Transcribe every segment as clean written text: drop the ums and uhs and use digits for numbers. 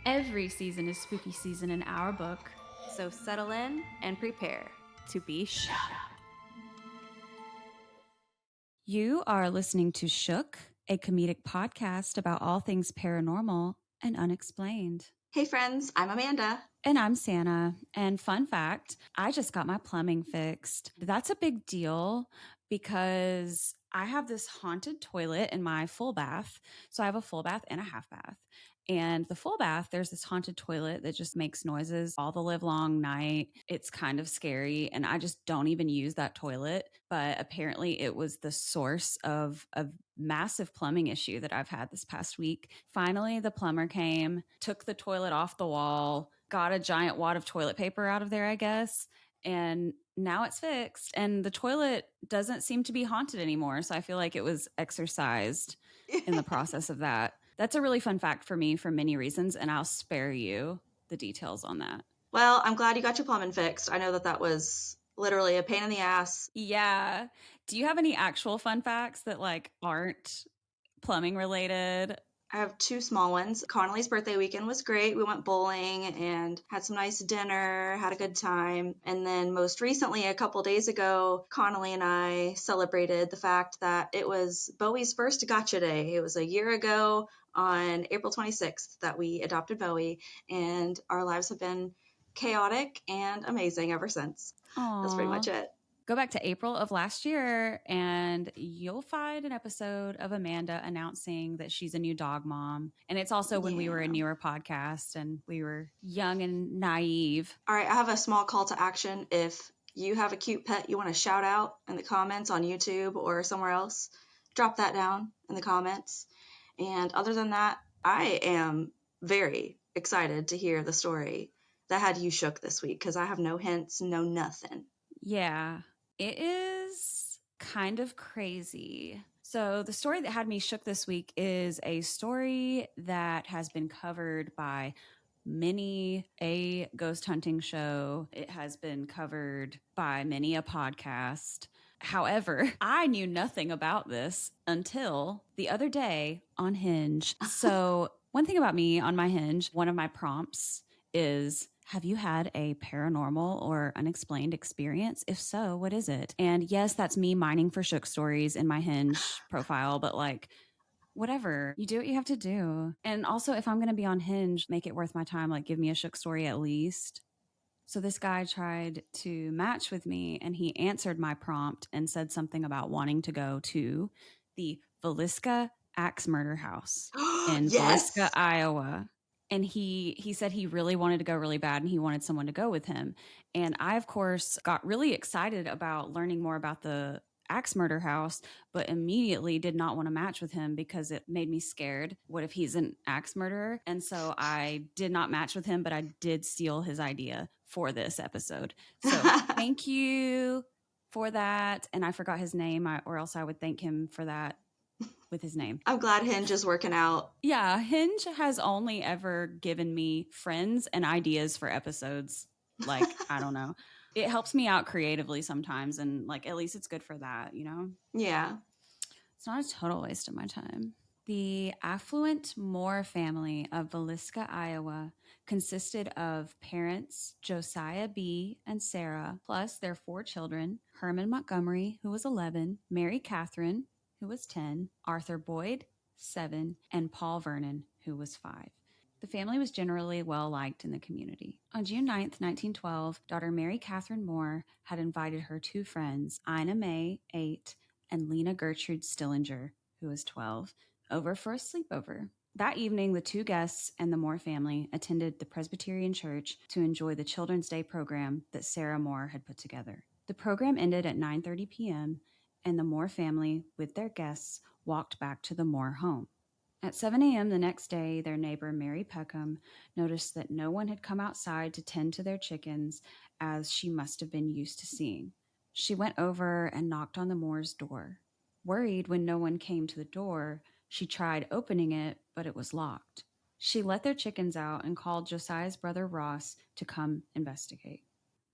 Every season is spooky season in our book. So settle in and prepare to be shook. You are listening to Shook, a comedic podcast about all things paranormal and unexplained. Hey friends, I'm Amanda. And I'm Sannah. And fun fact, I just got my plumbing fixed. That's a big deal because I have this haunted toilet in my full bath. So I have a full bath and a half bath. And the full bath, there's this haunted toilet that just makes noises all the live long night. It's kind of scary. And I just don't even use that toilet. But apparently, it was the source of a massive plumbing issue that I've had this past week. Finally, the plumber came, took the toilet off the wall, got a giant wad of toilet paper out of there, I guess. And now it's fixed. And the toilet doesn't seem to be haunted anymore. So I feel like it was exorcised in the process of that. That's a really fun fact for me for many reasons, and I'll spare you the details on that. Well, I'm glad you got your plumbing fixed. I know that was literally a pain in the ass. Yeah. Do you have any actual fun facts that like aren't plumbing related? I have two small ones. Connolly's birthday weekend was great. We went bowling and had some nice dinner, had a good time. And then most recently, a couple days ago, Connolly and I celebrated the fact that it was Bowie's first gotcha day. It was a year ago on April 26th that we adopted Bowie, and our lives have been chaotic and amazing ever since. That's pretty much it. Go back to April of last year and you'll find an episode of Amanda announcing that she's a new dog mom. And it's also when we were a newer podcast and we were young and naive. All right, I have a small call to action. If you have a cute pet you want to shout out in the comments on YouTube or somewhere else, drop that down in the comments. And other than that, I am very excited to hear the story that had you shook this week because I have no hints, no nothing. Yeah. It is kind of crazy. So, the story that had me shook this week is a story that has been covered by many a ghost hunting show. It has been covered by many a podcast. However, I knew nothing about this until the other day on Hinge. So, one thing about me on my Hinge, one of my prompts is, have you had a paranormal or unexplained experience? If so, what is it? And yes, that's me mining for shook stories in my Hinge profile, but like, whatever. You do what you have to do. And also, if I'm going to be on Hinge, make it worth my time. Like, give me a shook story at least. So this guy tried to match with me and he answered my prompt and said something about wanting to go to the Villisca Axe Murder House in Yes! Villisca, Iowa. And he said he really wanted to go really bad and he wanted someone to go with him. And I, of course, got really excited about learning more about the Axe Murder House, but immediately did not want to match with him because it made me scared. What if he's an axe murderer? And so I did not match with him, but I did steal his idea for this episode. So thank you for that. And I forgot his name, or else I would thank him for that with his name. I'm glad Hinge is working out. Yeah, Hinge has only ever given me friends and ideas for episodes. Like, I don't know. It helps me out creatively sometimes, and like at least it's good for that, you know? Yeah. It's not a total waste of my time. The affluent Moore family of Villisca, Iowa, consisted of parents Josiah B. and Sarah, plus their 4 children, Herman Montgomery, who was 11, Mary Catherine, who was 10, Arthur Boyd, 7, and Paul Vernon, who was 5. The family was generally well liked in the community. On June 9th, 1912, daughter Mary Catherine Moore had invited her 2 friends, Ina May, 8, and Lena Gertrude Stillinger, who was 12, over for a sleepover. That evening, the 2 guests and the Moore family attended the Presbyterian Church to enjoy the Children's Day program that Sarah Moore had put together. The program ended at 9:30 p.m., and the Moore family, with their guests, walked back to the Moore home. At 7 a.m. the next day, their neighbor, Mary Peckham, noticed that no one had come outside to tend to their chickens, as she must have been used to seeing. She went over and knocked on the Moores' door. Worried when no one came to the door, she tried opening it, but it was locked. She let their chickens out and called Josiah's brother Ross to come investigate.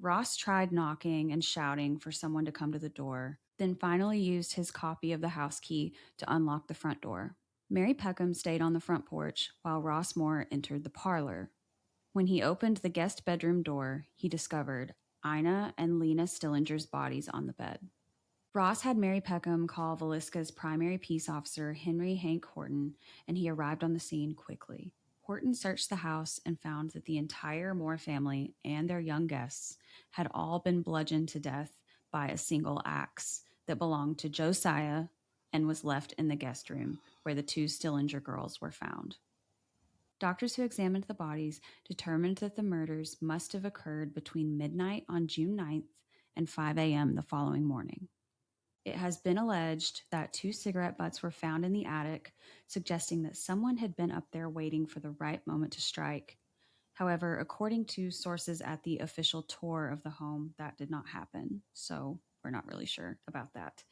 Ross tried knocking and shouting for someone to come to the door, then finally used his copy of the house key to unlock the front door. Mary Peckham stayed on the front porch while Ross Moore entered the parlor. When he opened the guest bedroom door, he discovered Ina and Lena Stillinger's bodies on the bed. Ross had Mary Peckham call Villisca's primary peace officer, Henry Hank Horton, and he arrived on the scene quickly. Horton searched the house and found that the entire Moore family and their young guests had all been bludgeoned to death by a single axe that belonged to Josiah and was left in the guest room where the two Stillinger girls were found. Doctors who examined the bodies determined that the murders must have occurred between midnight on June 9th and 5 a.m. the following morning. It has been alleged that 2 cigarette butts were found in the attic, suggesting that someone had been up there waiting for the right moment to strike. However, according to sources at the official tour of the home, that did not happen, so we're not really sure about that.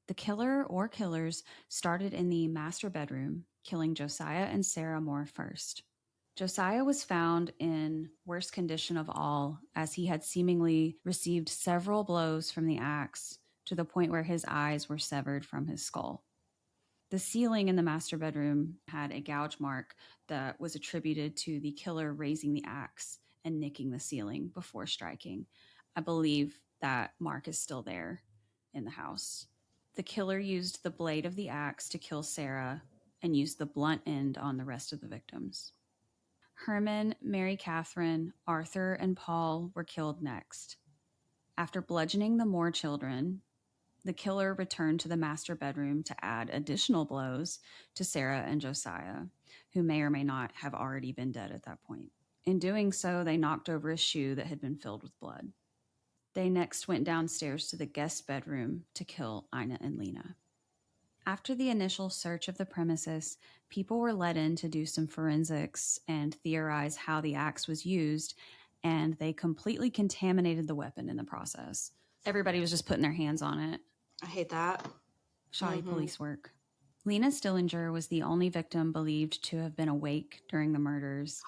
The killer or killers started in the master bedroom, killing Josiah and Sarah Moore first. Josiah was found in worst condition of all, as he had seemingly received several blows from the axe to the point where his eyes were severed from his skull. The ceiling in the master bedroom had a gouge mark that was attributed to the killer raising the axe and nicking the ceiling before striking. I believe that mark is still there in the house. The killer used the blade of the axe to kill Sarah and used the blunt end on the rest of the victims. Herman, Mary Catherine, Arthur, and Paul were killed next. After bludgeoning the Moore children, the killer returned to the master bedroom to add additional blows to Sarah and Josiah, who may or may not have already been dead at that point. In doing so, they knocked over a shoe that had been filled with blood. They next went downstairs to the guest bedroom to kill Ina and Lena. After the initial search of the premises, people were let in to do some forensics and theorize how the axe was used, and they completely contaminated the weapon in the process. Everybody was just putting their hands on it. I hate that. Shoddy police work. Lena Stillinger was the only victim believed to have been awake during the murders,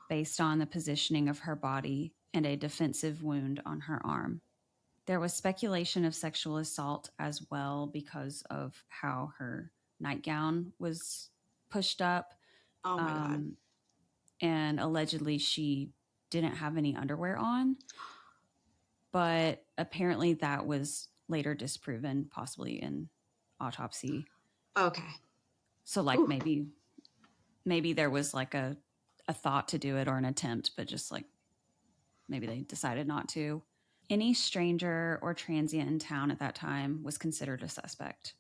based on the positioning of her body and a defensive wound on her arm. There was speculation of sexual assault as well because of how her nightgown was pushed up. Oh my God. And allegedly she didn't have any underwear on. But apparently that was later disproven, possibly in autopsy. Okay. So like maybe there was like a thought to do it or an attempt, but just like maybe they decided not to. Any stranger or transient in town at that time was considered a suspect.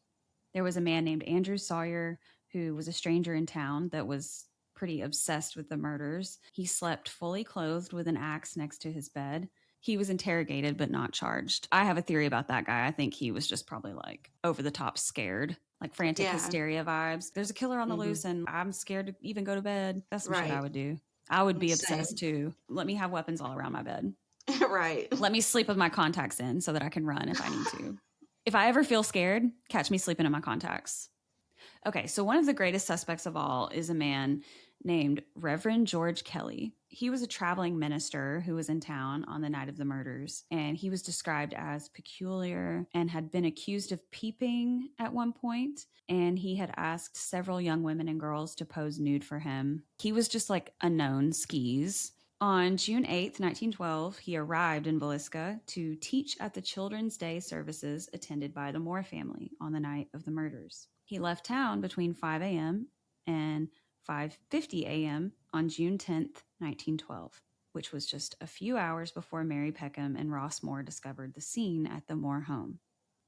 There was a man named Andrew Sawyer who was a stranger in town that was pretty obsessed with the murders. He slept fully clothed with an axe next to his bed. He was interrogated but not charged. I have a theory about that guy. I think he was just probably like over the top scared, like frantic hysteria vibes. There's a killer on the loose and I'm scared to even go to bed. That's some shit I would do. I would be obsessed too. Let me have weapons all around my bed. Right. Let me sleep with my contacts in so that I can run if I need to. If I ever feel scared, catch me sleeping in my contacts. Okay, so one of the greatest suspects of all is a man named Reverend George Kelly. He was a traveling minister who was in town on the night of the murders, and he was described as peculiar and had been accused of peeping at one point, and he had asked several young women and girls to pose nude for him. He was just like a known skis. On June 8th, 1912, he arrived in Villisca to teach at the Children's Day services attended by the Moore family on the night of the murders. He left town between 5 a.m. and 5:50 a.m. on June 10th, 1912, which was just a few hours before Mary Peckham and Ross Moore discovered the scene at the Moore home.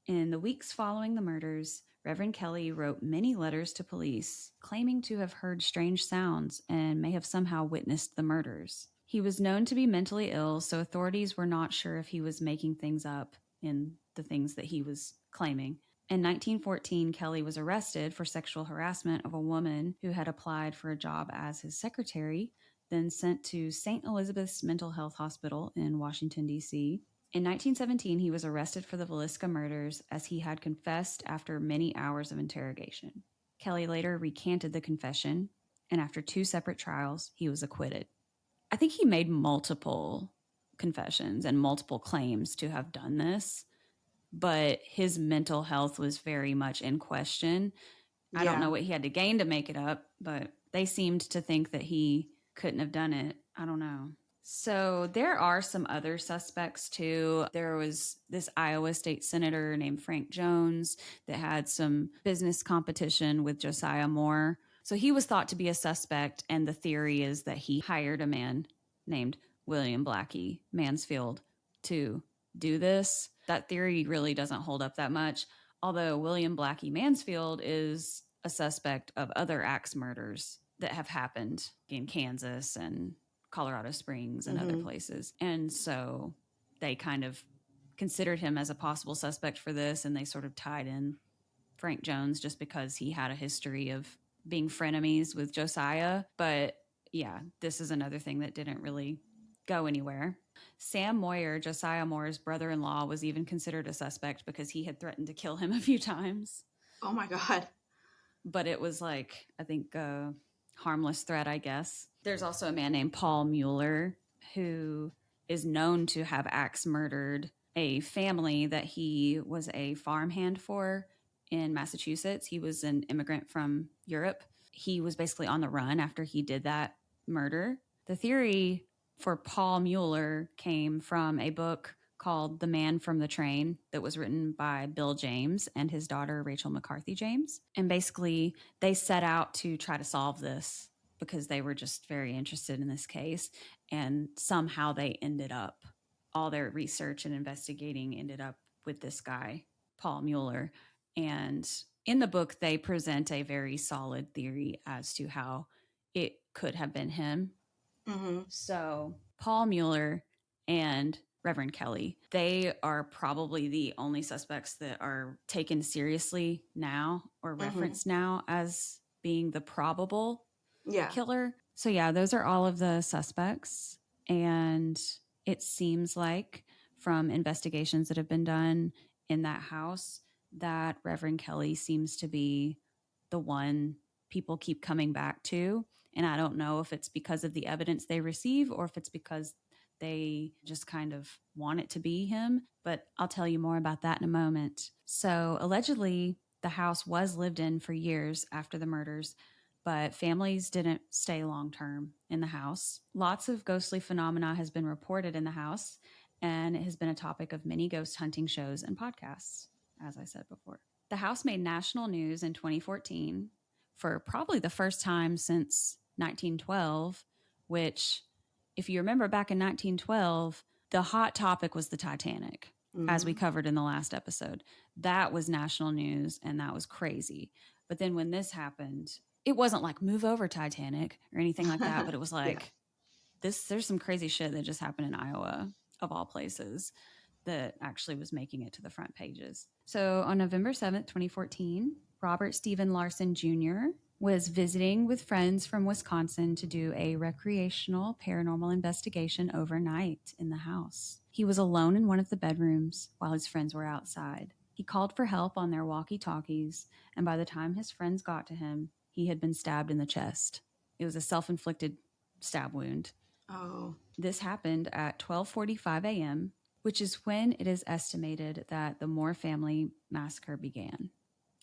In the weeks following the murders, Reverend Kelly wrote many letters to police, claiming to have heard strange sounds and may have somehow witnessed the murders. He was known to be mentally ill, so authorities were not sure if he was making things up in the things that he was claiming. In 1914, Kelly was arrested for sexual harassment of a woman who had applied for a job as his secretary, then sent to St. Elizabeth's Mental Health Hospital in Washington, D.C. In 1917, he was arrested for the Villisca murders as he had confessed after many hours of interrogation. Kelly later recanted the confession, and after 2 separate trials, he was acquitted. I think he made multiple confessions and multiple claims to have done this, but his mental health was very much in question. I don't Yeah. know what he had to gain to make it up, but they seemed to think that he couldn't have done it. I don't know. So there are some other suspects too. There was this Iowa state senator named Frank Jones that had some business competition with Josiah Moore. So he was thought to be a suspect, and the theory is that he hired a man named William Blackie Mansfield to do this. That theory really doesn't hold up that much, although William Blackie Mansfield is a suspect of other axe murders that have happened in Kansas and Colorado Springs and other places. And so they kind of considered him as a possible suspect for this, and they sort of tied in Frank Jones just because he had a history of being frenemies with Josiah. But yeah, this is another thing that didn't really go anywhere. Sam Moyer, Josiah Moore's brother in law, was even considered a suspect because he had threatened to kill him a few times. Oh my God. But it was like, I think, a harmless threat, I guess. There's also a man named Paul Mueller who is known to have axe murdered a family that he was a farmhand for in Massachusetts. He was an immigrant from Europe. He was basically on the run after he did that murder. The theory for Paul Mueller came from a book called The Man from the Train that was written by Bill James and his daughter Rachel McCarthy James. And basically, they set out to try to solve this because they were just very interested in this case. And somehow they ended up, all their research and investigating ended up with this guy, Paul Mueller. And in the book, they present a very solid theory as to how it could have been him. So, Paul Mueller and Reverend Kelly, they are probably the only suspects that are taken seriously now or referenced now as being the probable killer. So, yeah, those are all of the suspects. And it seems like from investigations that have been done in that house that Reverend Kelly seems to be the one people keep coming back to. And I don't know if it's because of the evidence they receive or if it's because they just kind of want it to be him. But I'll tell you more about that in a moment. So, allegedly, the house was lived in for years after the murders, but families didn't stay long term in the house. Lots of ghostly phenomena has been reported in the house, and it has been a topic of many ghost hunting shows and podcasts, as I said before. The house made national news in 2014 for probably the first time since 1912, which, if you remember back in 1912, the hot topic was the Titanic, as we covered in the last episode. That was national news, and that was crazy. But then when this happened, it wasn't like move over Titanic or anything like that, but it was like there's some crazy shit that just happened in Iowa, of all places, that actually was making it to the front pages. So on November 7th, 2014, Robert Stephen Larson Jr. was visiting with friends from Wisconsin to do a recreational paranormal investigation overnight in the house. He was alone in one of the bedrooms while his friends were outside. He called for help on their walkie-talkies, and by the time his friends got to him, he had been stabbed in the chest. It was a self-inflicted stab wound. Oh. This happened at 12:45 a.m., which is when it is estimated that the Moore family massacre began.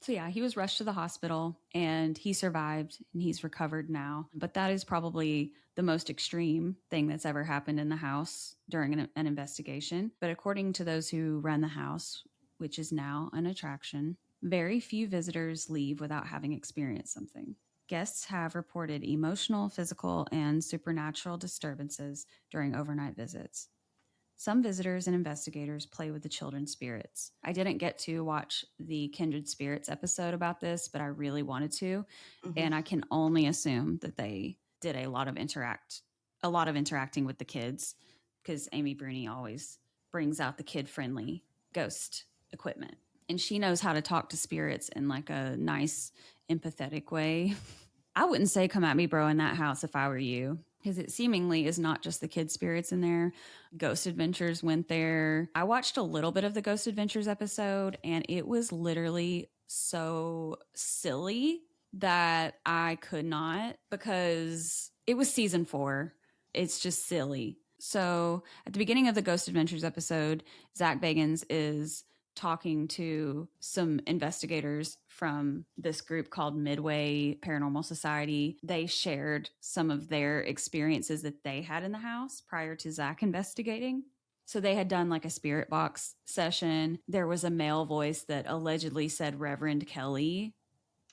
So yeah, he was rushed to the hospital and he survived and he's recovered now. But that is probably the most extreme thing that's ever happened in the house during an investigation. But according to those who run the house, which is now an attraction, very few visitors leave without having experienced something. Guests have reported emotional, physical, and supernatural disturbances during overnight visits. Some visitors and investigators play with the children's spirits. I didn't get to watch the Kindred Spirits episode about this, but I really wanted to. And I can only assume that they did a lot of interacting with the kids, because Amy Bruni always brings out the kid-friendly ghost equipment. And she knows how to talk to spirits in like a nice, empathetic way. I wouldn't say come at me, bro, in that house if I were you, because it seemingly is not just the kid spirits in there. Ghost Adventures went there. I watched a little bit of the Ghost Adventures episode, and it was literally so silly that I could not, because it was season 4. It's just silly. So at the beginning of the Ghost Adventures episode, Zach Bagans is talking to some investigators from this group called Midway Paranormal Society. They shared some of their experiences that they had in the house prior to Zach investigating. So they had done like a spirit box session. There was a male voice that allegedly said Reverend Kelly,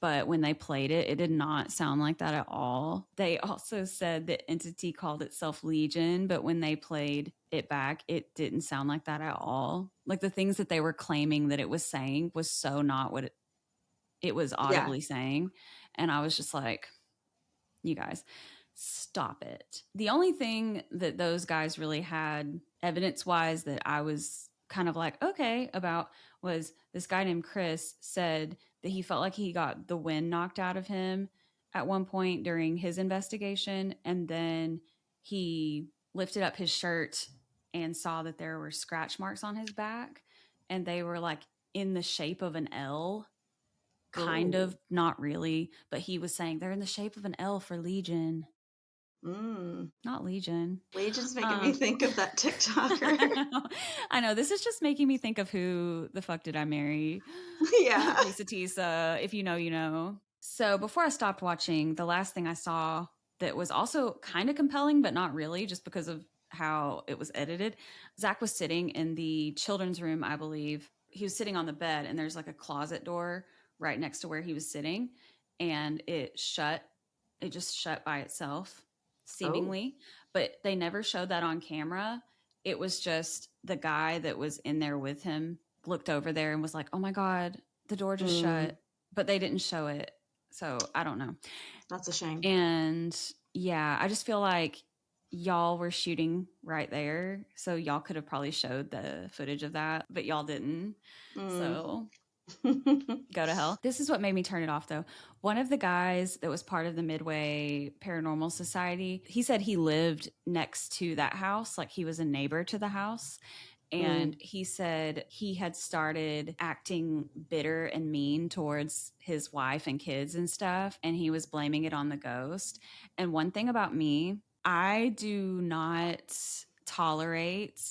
but when they played it, it did not sound like that at all. They also said the entity called itself Legion, but when they played it back, it didn't sound like that at all. Like the things that they were claiming that it was saying was so not what it was audibly saying. And I was just like, you guys, stop it. The only thing that those guys really had evidence wise that I was kind of like, okay, about was this guy named Chris said that he felt like he got the wind knocked out of him at one point during his investigation. And then he lifted up his shirt and saw that there were scratch marks on his back. And they were like in the shape of an L, kind of, not really, but he was saying they're in the shape of an L for Legion. Not Legion. Legion's making me think of that TikToker. I know. This is just making me think of Who the Fuck Did I Marry? Yeah. Lisa Tisa. If you know, you know. So before I stopped watching, the last thing I saw that was also kind of compelling, but not really, just because of how it was edited. Zach was sitting in the children's room, I believe. He was sitting on the bed, and there's like a closet door right next to where he was sitting, and it shut. It just shut by itself, seemingly, but they never showed that on camera. It was just the guy that was in there with him looked over there and was like, oh my God, the door just shut, but they didn't show it. So I don't know. That's a shame. And yeah, I just feel like y'all were shooting right there. So y'all could have probably showed the footage of that, but y'all didn't. So go to hell. This is what made me turn it off, though. One of the guys that was part of the Midway Paranormal Society, he said he lived next to that house, like he was a neighbor to the house. And he said he had started acting bitter and mean towards his wife and kids and stuff. And he was blaming it on the ghost. And one thing about me, I do not tolerate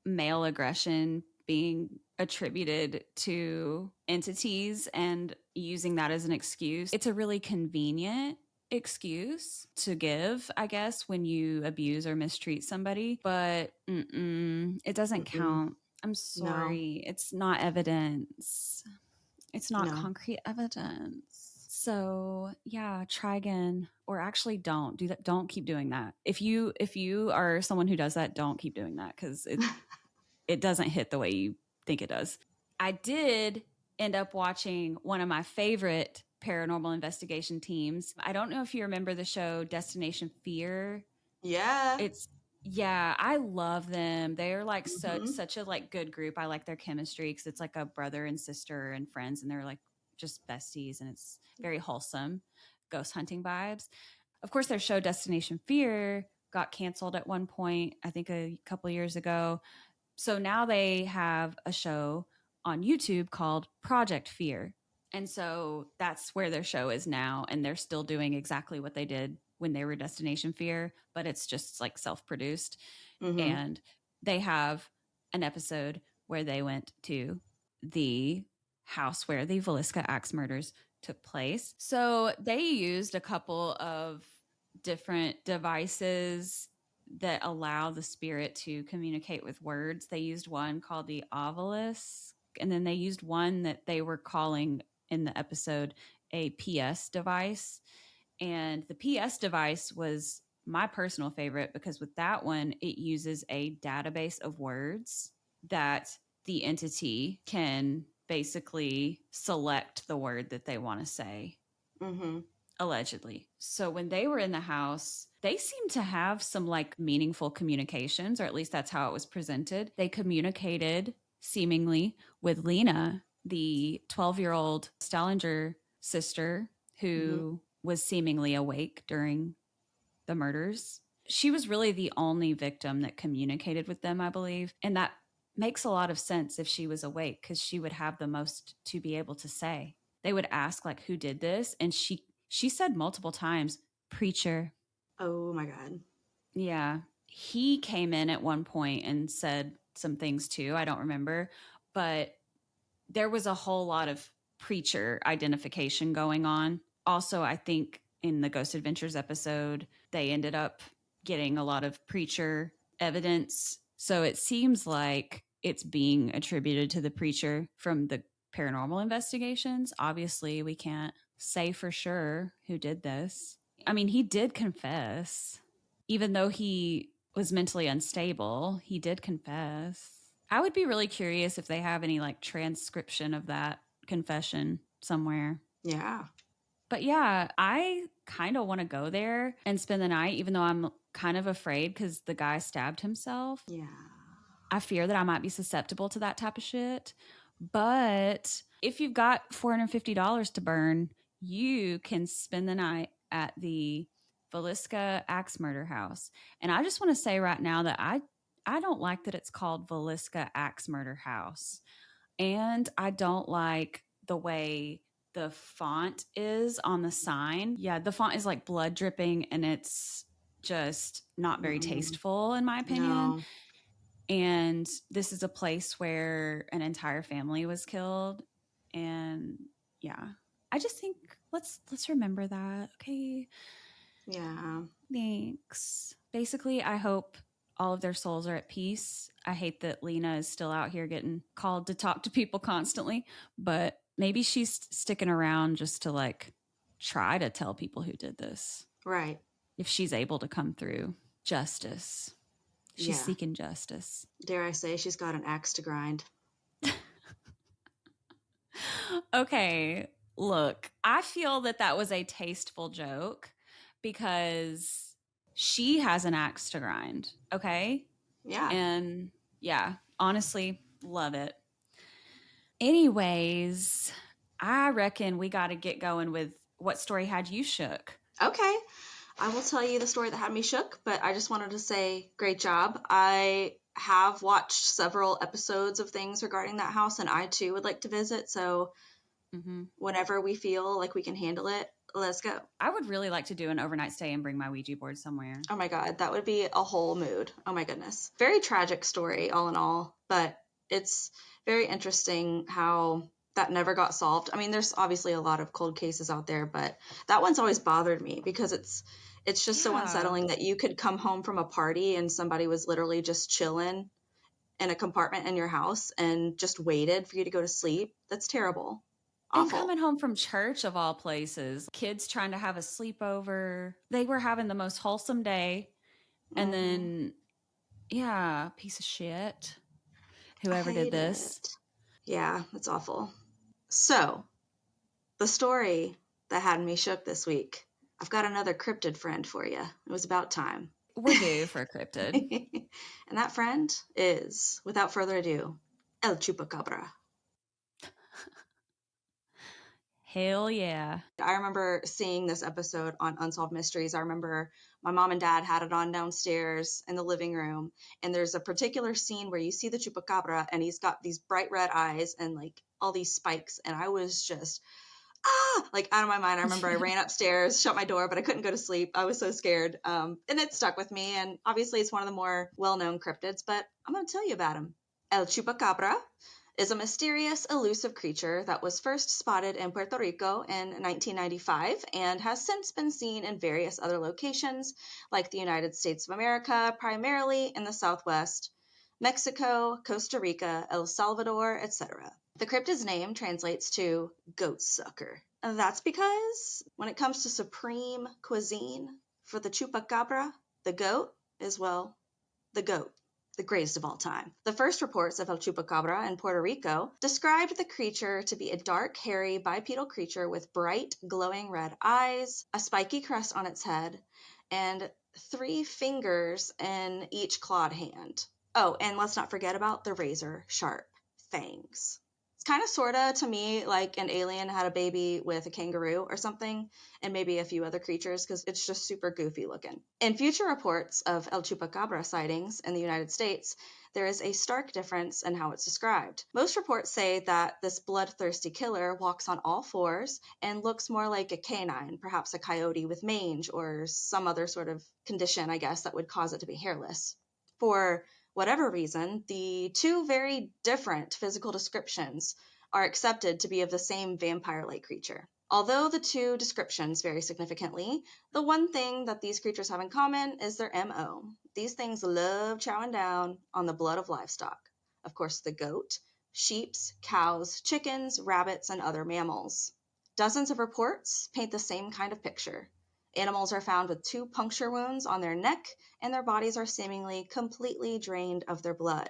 male aggression being attributed to entities and using that as an excuse. It's a really convenient excuse to give, I guess, when you abuse or mistreat somebody, but it doesn't count. I'm sorry. No. It's not evidence. It's not concrete evidence. So yeah, try again, or actually don't do that. Don't keep doing that. If you are someone who does that, don't keep doing that, because it doesn't hit the way you think it does. I did end up watching one of my favorite paranormal investigation teams. I don't know if you remember the show Destination Fear. Yeah. I love them. They're like such a like good group. I like their chemistry because it's like a brother and sister and friends, and they're like just besties, and it's very wholesome ghost hunting vibes. Of course, their show Destination Fear got canceled at one point, I think a couple years ago. So now they have a show on YouTube called Project Fear. And so that's where their show is now. And they're still doing exactly what they did when they were Destination Fear, but it's just like self-produced. And they have an episode where they went to the house where the Villisca Axe murders took place. So they used a couple of different devices that allow the spirit to communicate with words. They used one called the obelisk, and then they used one that they were calling in the episode a PS device. And the PS device was my personal favorite because with that one, it uses a database of words that the entity can basically select the word that they want to say. Allegedly. So when they were in the house, they seemed to have some like meaningful communications, or at least that's how it was presented. They communicated seemingly with Lena, the 12-year-old Stallinger sister who was seemingly awake during the murders. She was really the only victim that communicated with them, I believe. And that makes a lot of sense if she was awake, because she would have the most to be able to say. They would ask like, who did this? And she said multiple times, preacher. Oh my God. Yeah. He came in at one point and said some things too. I don't remember. But there was a whole lot of preacher identification going on. Also, I think in the Ghost Adventures episode, they ended up getting a lot of preacher evidence. So it seems like it's being attributed to the preacher from the paranormal investigations. Obviously, we can't say for sure who did this. I mean, he did confess, even though he was mentally unstable, he did confess. I would be really curious if they have any like transcription of that confession somewhere. Yeah. But yeah, I kind of want to go there and spend the night, even though I'm kind of afraid because the guy stabbed himself. Yeah. I fear that I might be susceptible to that type of shit. But if you've got $450 to burn, you can spend the night at the Villisca Axe Murder House. And I just want to say right now that I don't like that it's called Villisca Axe Murder House. And I don't like the way the font is on the sign. Yeah, the font is like blood dripping and it's just not very Mm-mm. tasteful in my opinion. No. And this is a place where an entire family was killed. And yeah, I just think let's remember that. Okay. Yeah. Thanks. Basically, I hope all of their souls are at peace. I hate that Lena is still out here getting called to talk to people constantly, but maybe she's sticking around just to like try to tell people who did this. Right. If she's able to come through. Justice. She's Yeah. seeking justice. Dare I say she's got an axe to grind. Okay, look, I feel that that was a tasteful joke because she has an axe to grind. Okay. Yeah. And yeah, honestly, love it. Anyways, I reckon we got to get going with what story had you shook? Okay. I will tell you the story that had me shook, but I just wanted to say great job. I have watched several episodes of things regarding that house, and I too would like to visit. So whenever we feel like we can handle it, let's go. I would really like to do an overnight stay and bring my Ouija board somewhere. Oh my God, that would be a whole mood. Oh my goodness. Very tragic story, all in all, but it's very interesting how that never got solved. I mean, there's obviously a lot of cold cases out there, but that one's always bothered me because it's just so Yeah. unsettling that you could come home from a party and somebody was literally just chilling in a compartment in your house and just waited for you to go to sleep. That's terrible. And Awful. coming home from church of all places, kids trying to have a sleepover. They were having the most wholesome day. And Mhm. then, yeah, piece of shit. I Whoever did hate this. it. Yeah, it's awful. So, the story that had me shook this week. I've got another cryptid friend for you. It was about time. We're due for a cryptid. And that friend is, without further ado, El Chupacabra. Hell yeah. I remember seeing this episode on Unsolved Mysteries. I remember my mom and dad had it on downstairs in the living room. And there's a particular scene where you see the Chupacabra and he's got these bright red eyes and like all these spikes. And I was just, like out of my mind. I remember I ran upstairs, shut my door, but I couldn't go to sleep. I was so scared. And it stuck with me. And obviously, it's one of the more well known cryptids, but I'm going to tell you about him. El Chupacabra is a mysterious, elusive creature that was first spotted in Puerto Rico in 1995 and has since been seen in various other locations, like the United States of America, primarily in the Southwest, Mexico, Costa Rica, El Salvador, etc. The cryptid's name translates to goat sucker. And that's because when it comes to supreme cuisine for the chupacabra, the goat is, well, the goat, the greatest of all time. The first reports of El Chupacabra in Puerto Rico described the creature to be a dark, hairy, bipedal creature with bright, glowing red eyes, a spiky crest on its head, and 3 fingers in each clawed hand. Oh, and let's not forget about the razor sharp fangs. It's kind of sorta to me like an alien had a baby with a kangaroo or something, and maybe a few other creatures because it's just super goofy looking. In future reports of El Chupacabra sightings in the United States, there is a stark difference in how it's described. Most reports say that this bloodthirsty killer walks on all 4s and looks more like a canine, perhaps a coyote with mange or some other sort of condition, I guess, that would cause it to be hairless. For whatever reason, the 2 very different physical descriptions are accepted to be of the same vampire-like creature. Although the two descriptions vary significantly, the one thing that these creatures have in common is their MO. These things love chowing down on the blood of livestock. Of course, the goat, sheep, cows, chickens, rabbits, and other mammals. Dozens of reports paint the same kind of picture. Animals are found with 2 puncture wounds on their neck, and their bodies are seemingly completely drained of their blood.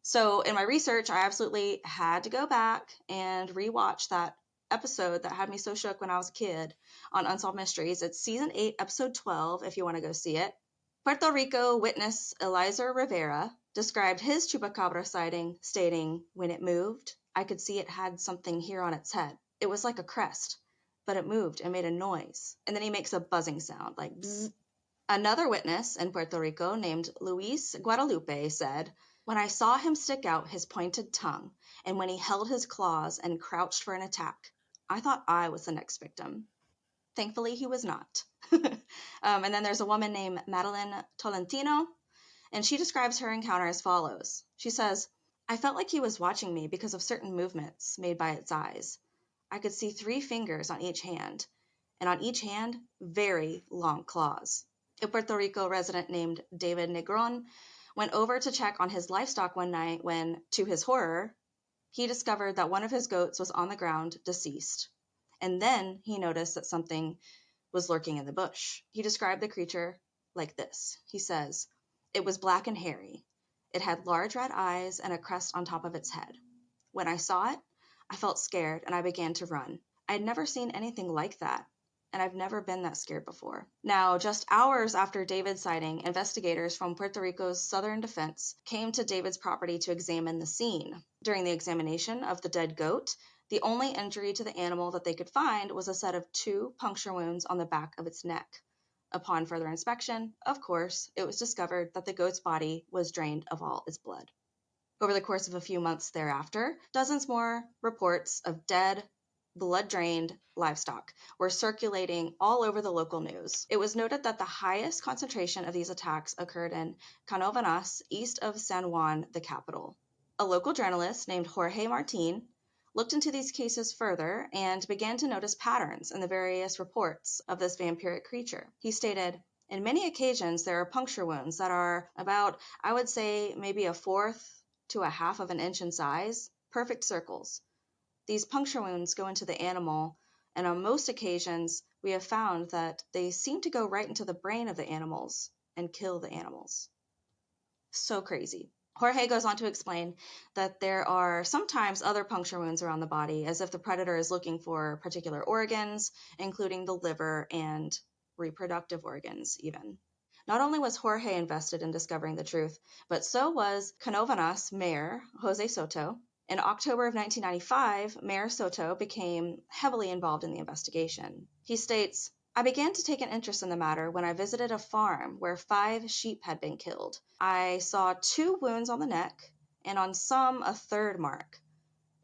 So in my research, I absolutely had to go back and rewatch that episode that had me so shook when I was a kid on Unsolved Mysteries. It's season 8, episode 12, if you want to go see it. Puerto Rico witness Eliezer Rivera described his Chupacabra sighting, stating, "When it moved, I could see it had something here on its head. It was like a crest, but it moved and made a noise." And then he makes a buzzing sound, like bzzz. Another witness in Puerto Rico named Luis Guadalupe said, "When I saw him stick out his pointed tongue, and when he held his claws and crouched for an attack, I thought I was the next victim." Thankfully, he was not. And then there's a woman named Madeline Tolentino, and she describes her encounter as follows. She says, "I felt like he was watching me because of certain movements made by its eyes. I could see 3 fingers on each hand, and on each hand, very long claws." A Puerto Rico resident named David Negron went over to check on his livestock one night when, to his horror, he discovered that one of his goats was on the ground, deceased. And then he noticed that something was lurking in the bush. He described the creature like this. He says, "It was black and hairy. It had large red eyes and a crest on top of its head. When I saw it, I felt scared and I began to run. I had never seen anything like that, and I've never been that scared before." Now, just hours after David's sighting, investigators from Puerto Rico's Southern Defense came to David's property to examine the scene. During the examination of the dead goat, the only injury to the animal that they could find was a set of 2 puncture wounds on the back of its neck. Upon further inspection, of course, it was discovered that the goat's body was drained of all its blood. Over the course of a few months thereafter, dozens more reports of dead, blood-drained livestock were circulating all over the local news. It was noted that the highest concentration of these attacks occurred in Canovanas, east of San Juan, the capital. A local journalist named Jorge Martin looked into these cases further and began to notice patterns in the various reports of this vampiric creature. He stated, "In many occasions, there are puncture wounds that are about, I would say, maybe a 1/4 to a 1/2 of an inch in size, perfect circles. These puncture wounds go into the animal, and on most occasions, we have found that they seem to go right into the brain of the animals and kill the animals." So crazy. Jorge goes on to explain that there are sometimes other puncture wounds around the body, as if the predator is looking for particular organs, including the liver and reproductive organs even. Not only was Jorge invested in discovering the truth, but so was Canovanas Mayor Jose Soto. In October of 1995, Mayor Soto became heavily involved in the investigation. He states, "I began to take an interest in the matter when I visited a farm where 5 sheep had been killed. I saw 2 wounds on the neck, and on some a 3rd mark.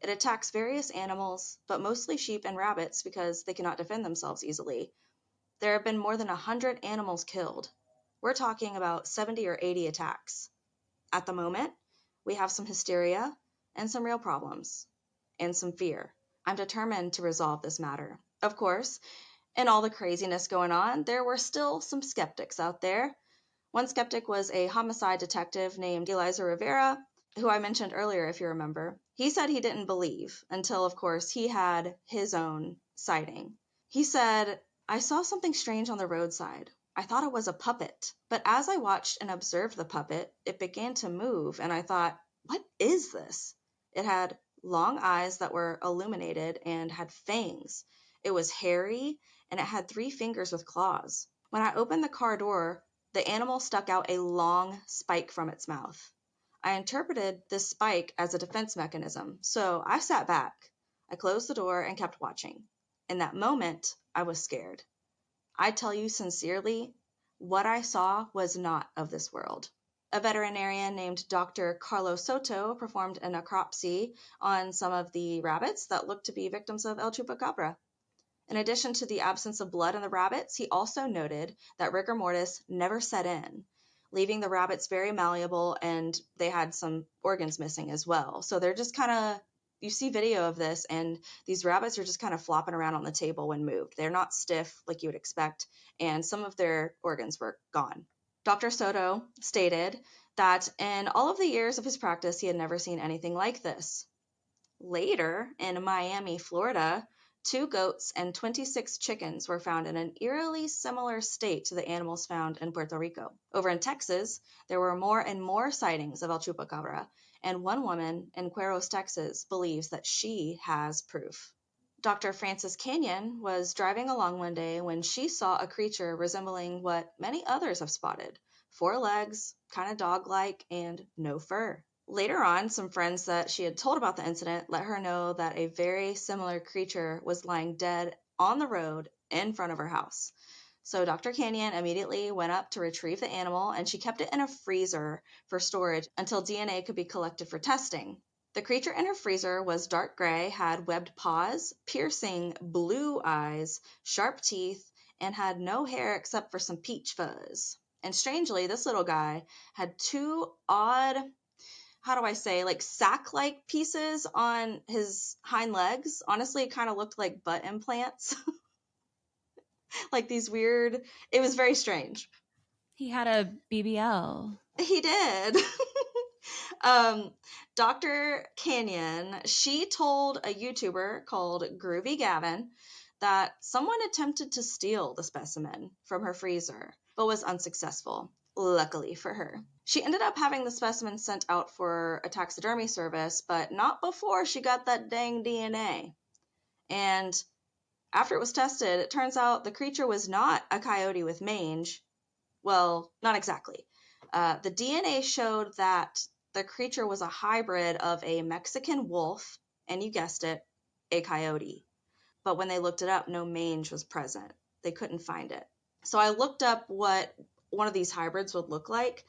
It attacks various animals, but mostly sheep and rabbits because they cannot defend themselves easily. There have been more than 100 animals killed. We're talking about 70 or 80 attacks. At the moment, we have some hysteria and some real problems, and some fear. I'm determined to resolve this matter." Of course, in all the craziness going on, there were still some skeptics out there. One skeptic was a homicide detective named Eliezer Rivera, who I mentioned earlier, if you remember. He said he didn't believe until, of course, he had his own sighting. He said, "I saw something strange on the roadside. I thought it was a puppet, but as I watched and observed the puppet, it began to move, and I thought, what is this? It had long eyes that were illuminated and had fangs. It was hairy, and it had 3 fingers with claws. When I opened the car door, the animal stuck out a long spike from its mouth. I interpreted this spike as a defense mechanism, so I sat back. I closed the door and kept watching. In that moment, I was scared. I tell you sincerely, what I saw was not of this world." A veterinarian named Dr. Carlos Soto performed a necropsy on some of the rabbits that looked to be victims of El Chupacabra. In addition to the absence of blood in the rabbits, he also noted that rigor mortis never set in, leaving the rabbits very malleable, and they had some organs missing as well. So they're just kind of you see video of this, and these rabbits are just kind of flopping around on the table when moved. They're not stiff like you would expect, and some of their organs were gone. Dr. Soto stated that in all of the years of his practice, he had never seen anything like this. Later, in Miami, Florida, 2 goats and 26 chickens were found in an eerily similar state to the animals found in Puerto Rico. Over in Texas, there were more and more sightings of El Chupacabra, and one woman in Cueros, Texas, believes that she has proof. Dr. Frances Canyon was driving along one day when she saw a creature resembling what many others have spotted: 4 legs, kind of dog-like, and no fur. Later on, some friends that she had told about the incident let her know that a very similar creature was lying dead on the road in front of her house. So Dr. Canyon immediately went up to retrieve the animal, and she kept it in a freezer for storage until DNA could be collected for testing. The creature in her freezer was dark gray, had webbed paws, piercing blue eyes, sharp teeth, and had no hair except for some peach fuzz. And strangely, this little guy had 2 odd, how do I say, like sack-like pieces on his hind legs. Honestly, it kind of looked like butt implants. Like these weird, it was very strange. He had a BBL. He did. Dr. Canyon, she told a YouTuber called GroovyGavin that someone attempted to steal the specimen from her freezer, but was unsuccessful, luckily for her. She ended up having the specimen sent out for a taxidermy service, but not before she got that dang DNA. And after it was tested, it turns out the creature was not a coyote with mange. Well, not exactly. The DNA showed that the creature was a hybrid of a Mexican wolf and, you guessed it, a coyote. But when they looked it up, no mange was present. They couldn't find it. So I looked up what one of these hybrids would look like,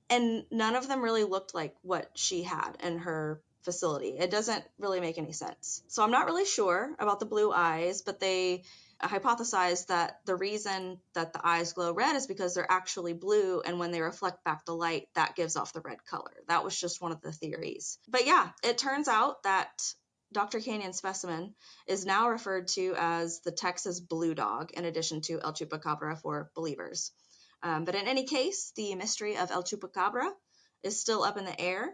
and none of them really looked like what she had in her facility. It doesn't really make any sense. So I'm not really sure about the blue eyes, but they hypothesized that the reason that the eyes glow red is because they're actually blue, and when they reflect back the light, that gives off the red color. That was just one of the theories. But yeah, it turns out that Dr. Canyon's specimen is now referred to as the Texas Blue Dog, in addition to El Chupacabra for believers. But in any case, the mystery of El Chupacabra is still up in the air,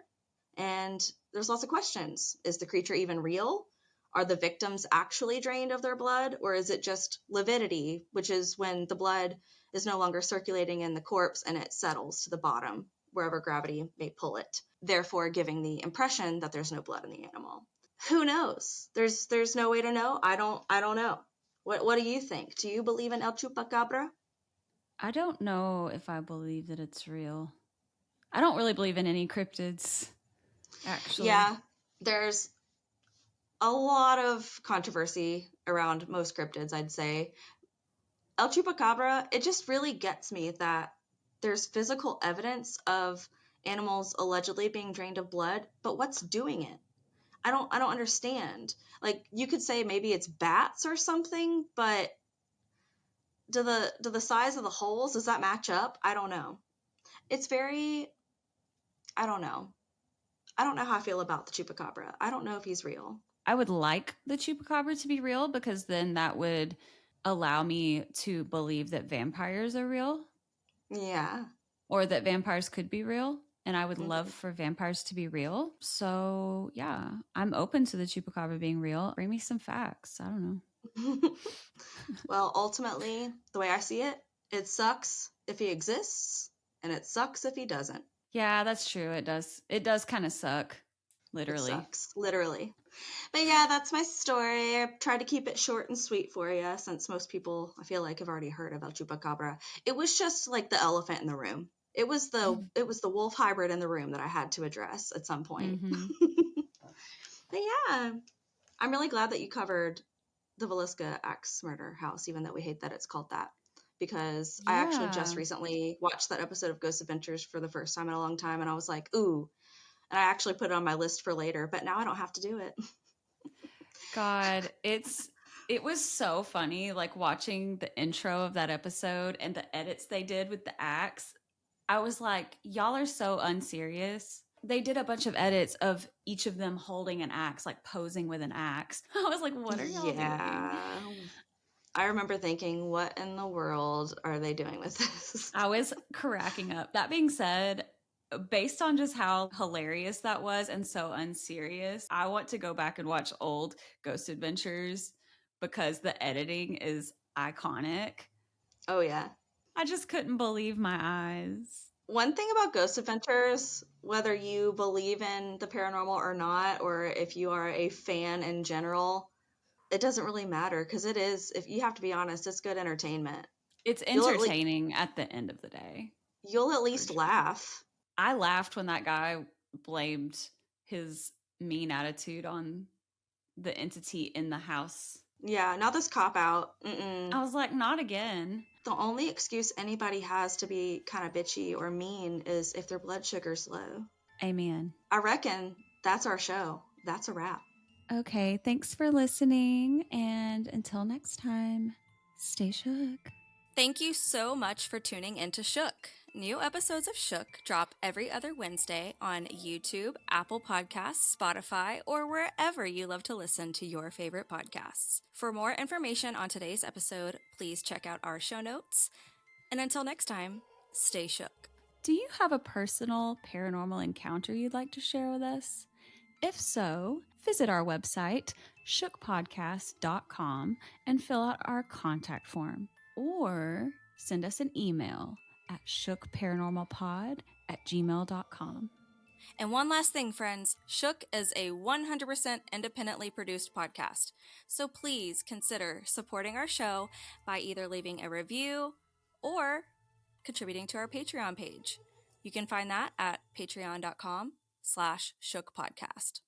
and there's lots of questions. Is the creature even real? Are the victims actually drained of their blood, or is it just lividity, which is when the blood is no longer circulating in the corpse and it settles to the bottom, wherever gravity may pull it, therefore giving the impression that there's no blood in the animal? Who knows? There's no way to know. I don't know. What do you think? Do you believe in El Chupacabra? I don't know if I believe that it's real. I don't really believe in any cryptids, actually. Yeah, there's a lot of controversy around most cryptids, I'd say. El Chupacabra, it just really gets me that there's physical evidence of animals allegedly being drained of blood, but what's doing it? I don't understand. Like, you could say maybe it's bats or something, but do the size of the holes, does that match up? I don't know. It's very, I don't know. I don't know how I feel about the Chupacabra. I don't know if he's real. I would like the Chupacabra to be real because then that would allow me to believe that vampires are real Yeah. or that vampires could be real. And I would love Mhm. for vampires to be real. So, yeah, I'm open to the Chupacabra being real. Bring me some facts. I don't know. Well, ultimately, the way I see it, it sucks if he exists, and it sucks if he doesn't. Yeah, that's true. It does. It does kind of suck, It literally. sucks, literally. But yeah, that's my story. I tried to keep it short and sweet for you, since most people, I feel like, have already heard about Chupacabra. It was just like the elephant in the room. It was the wolf hybrid in the room that I had to address at some point. Mm-hmm. But yeah, I'm really glad that you covered the Villisca Axe Murder House, even though we hate that it's called that. Because I actually just Yeah. recently watched that episode of Ghost Adventures for the first time in a long time, and I was like, ooh. And I actually put it on my list for later, but now I don't have to do it. God, it was so funny like watching the intro of that episode and the edits they did with the axe. I was like, y'all are so unserious. They did a bunch of edits of each of them holding an axe, like posing with an axe. I was like, what are y'all doing? Yeah. I remember thinking, what in the world are they doing with this? I was cracking up. That being said, based on just how hilarious that was and so unserious, I want to go back and watch old Ghost Adventures because the editing is iconic. Oh, yeah. I just couldn't believe my eyes. One thing about Ghost Adventures, whether you believe in the paranormal or not, or if you are a fan in general, it doesn't really matter because it is, if you have to be honest, it's good entertainment. It's You'll at, entertaining at the end of the day. you'll at For least sure. laugh. I laughed when that guy blamed his mean attitude on the entity in the house. Yeah, not this cop out. I was like, not again. The only excuse anybody has to be kind of bitchy or mean is if their blood sugar's low. Amen. I reckon that's our show. That's a wrap. Okay, thanks for listening. And until next time, stay shook. Thank you so much for tuning into Shook. New episodes of Shook drop every other Wednesday on YouTube, Apple Podcasts, Spotify, or wherever you love to listen to your favorite podcasts. For more information on today's episode, please check out our show notes. And until next time, stay shook. Do you have a personal paranormal encounter you'd like to share with us? If so, visit our website, shookpodcast.com, and fill out our contact form. Or send us an email at shookparanormalpod@gmail.com. And one last thing, friends, Shook is a 100% independently produced podcast. So please consider supporting our show by either leaving a review or contributing to our Patreon page. You can find that at patreon.com/shookpodcast.